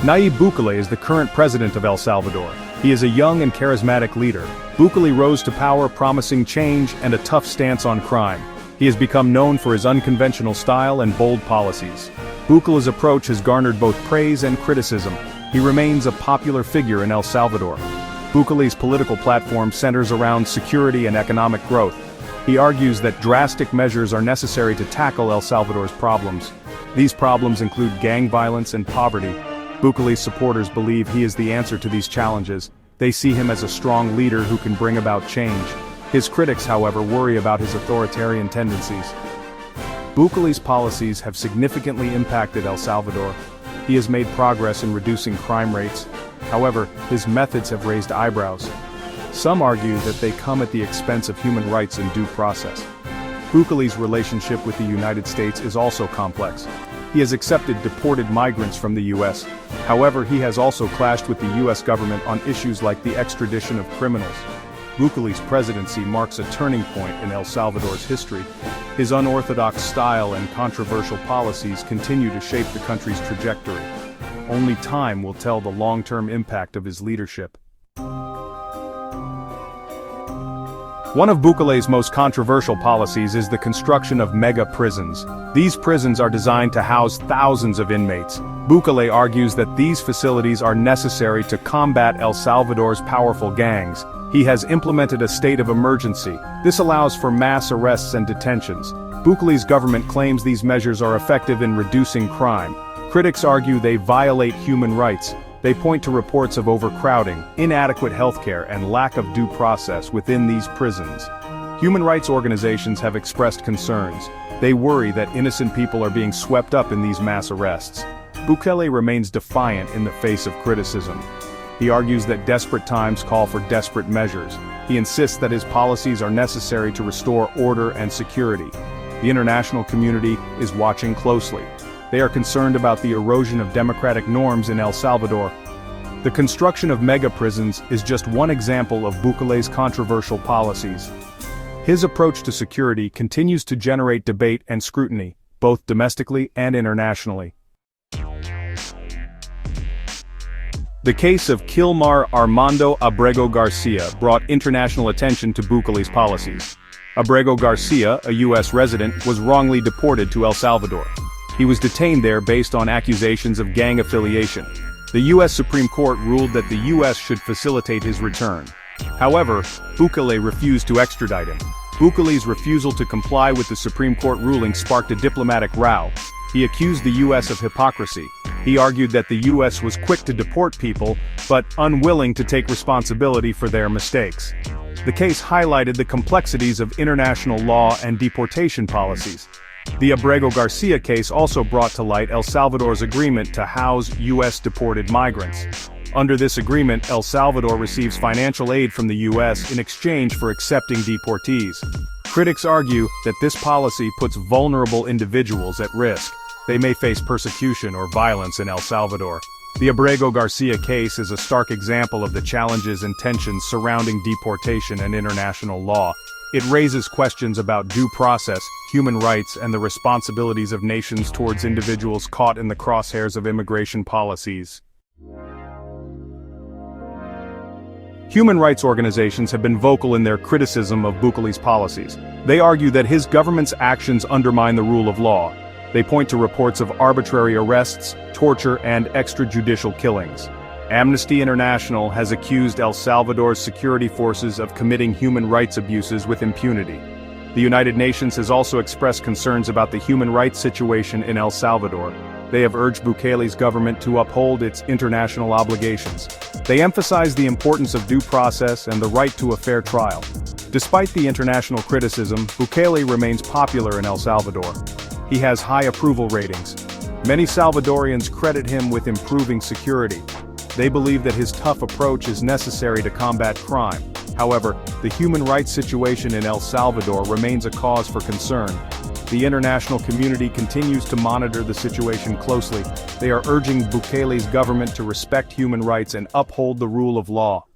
Nayib Bukele is the current president of El Salvador. He is a young and charismatic leader. Bukele rose to power promising change and a tough stance on crime. He has become known for his unconventional style and bold policies. Bukele's approach has garnered both praise and criticism. He remains a popular figure in El Salvador. Bukele's political platform centers around security and economic growth. He argues that drastic measures are necessary to tackle El Salvador's problems. These problems include gang violence and poverty. Bukele's supporters believe he is the answer to these challenges. They see him as a strong leader who can bring about change. His critics, however, worry about his authoritarian tendencies. Bukele's policies have significantly impacted El Salvador. He has made progress in reducing crime rates. However, his methods have raised eyebrows. Some argue that they come at the expense of human rights and due process. Bukele's relationship with the United States is also complex. He has accepted deported migrants from the U.S. However, he has also clashed with the U.S. government on issues like the extradition of criminals. Bukele's presidency marks a turning point in El Salvador's history. His unorthodox style and controversial policies continue to shape the country's trajectory. Only time will tell the long-term impact of his leadership. One of Bukele's most controversial policies is the construction of mega prisons. These prisons are designed to house thousands of inmates. Bukele argues that these facilities are necessary to combat El Salvador's powerful gangs. He has implemented a state of emergency. This allows for mass arrests and detentions. Bukele's government claims these measures are effective in reducing crime. Critics argue they violate human rights. They point to reports of overcrowding, inadequate healthcare, and lack of due process within these prisons. Human rights organizations have expressed concerns. They worry that innocent people are being swept up in these mass arrests. Bukele remains defiant in the face of criticism. He argues that desperate times call for desperate measures. He insists that his policies are necessary to restore order and security. The international community is watching closely. They are concerned about the erosion of democratic norms in El Salvador. The construction of mega-prisons is just one example of Bukele's controversial policies. His approach to security continues to generate debate and scrutiny, both domestically and internationally. The case of Kilmar Armando Abrego Garcia brought international attention to Bukele's policies. Abrego Garcia, a U.S. resident, was wrongly deported to El Salvador. He was detained there based on accusations of gang affiliation. The U.S. Supreme Court ruled that the U.S. should facilitate his return. However, Bukele refused to extradite him. Bukele's refusal to comply with the Supreme Court ruling sparked a diplomatic row. He accused the U.S. of hypocrisy. He argued that the U.S. was quick to deport people, but unwilling to take responsibility for their mistakes. The case highlighted the complexities of international law and deportation policies. The Abrego Garcia case also brought to light El Salvador's agreement to house U.S. deported migrants. Under this agreement, El Salvador receives financial aid from the U.S. in exchange for accepting deportees. Critics argue that this policy puts vulnerable individuals at risk. They may face persecution or violence in El Salvador. The Abrego Garcia case is a stark example of the challenges and tensions surrounding deportation and international law. It raises questions about due process, human rights, and the responsibilities of nations towards individuals caught in the crosshairs of immigration policies. Human rights organizations have been vocal in their criticism of Bukele's policies. They argue that his government's actions undermine the rule of law. They point to reports of arbitrary arrests, torture, and extrajudicial killings. Amnesty International has accused El Salvador's security forces of committing human rights abuses with impunity. The United Nations has also expressed concerns about the human rights situation in El Salvador. They have urged Bukele's government to uphold its international obligations. They emphasize the importance of due process and the right to a fair trial. Despite the international criticism, Bukele remains popular in El Salvador. He has high approval ratings. Many Salvadorians credit him with improving security. They believe that his tough approach is necessary to combat crime. However, the human rights situation in El Salvador remains a cause for concern. The international community continues to monitor the situation closely. They are urging Bukele's government to respect human rights and uphold the rule of law.